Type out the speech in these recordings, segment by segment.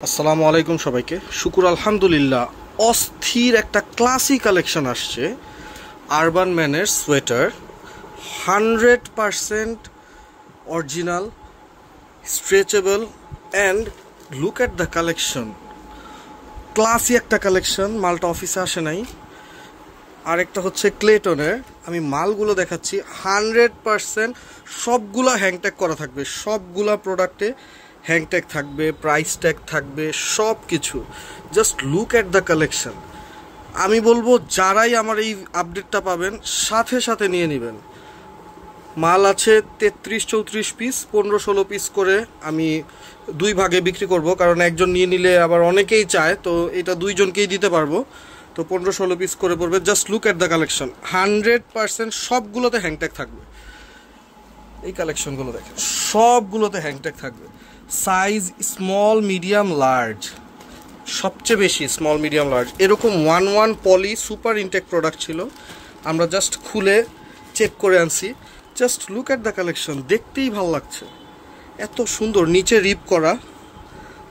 আসসালামু আলাইকুম সবাইকে। শুকুর আলহামদুলিল্লাহ, অস্থির একটা ক্লাসি কালেকশন আসছে। আরবান ম্যানের sweater, 100% original, stretchable and look at the collection. Classy একটা কালেকশন, মালটা অফিসে আসে নাই। আরেকটা হচ্ছে ক্লেটনের। আমি মালগুলো দেখাচ্ছি, 100% সবগুলা হ্যাংট্যাগ করা থাকবে, সবগুলা প্রোডাক্টে হ্যাংট্যাগ থাকবে, প্রাইস ট্যাগ থাকবে, সব কিছু। Just look at the collection. আমি বলবো যারাই আমার এই আপডেটটা পাবেন সাথে সাথে নিয়ে নেবেন। মাল আছে 33-34 পিস, 15-16 পিস করে আমি দুই ভাগে বিক্রি করব, কারণ একজন নিয়ে নিলে আবার অনেকেই চায়, তো এটা দুইজনকেই দিতে পারবো। তো 15-16 পিস করে পড়বে। Just look at the collection, 100% সবগুলোতে হ্যাংট্যাগ থাকবে। এই কালেকশনগুলো দেখেন, সবগুলোতে হ্যাংট্যাগ থাকবে। সাইজ স্মল, মিডিয়াম, লার্জ, সবচেয়ে বেশি স্মল, মিডিয়াম, লার্জ। এরকম 1-1 পলি সুপার ইনটেক প্রোডাক্ট ছিল, আমরা জাস্ট খুলে চেক করে আনছি। Just look at the collection, দেখতেই ভালো লাগছে, এত সুন্দর। নিচে রিপ করা,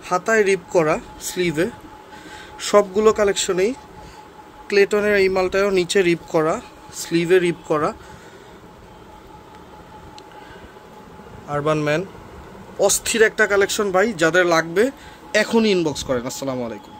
হাতায় রিপ করা, স্লিভে, সবগুলো কালেকশনেই। ক্লেটনের এই মালটাও নিচে রিপ করা, স্লিভে রিপ করা। আরবান ম্যান, অস্থির একটা কালেকশন ভাই। যাদের লাগবে এখনই ইনবক্স করেন। আসসালামু আলাইকুম।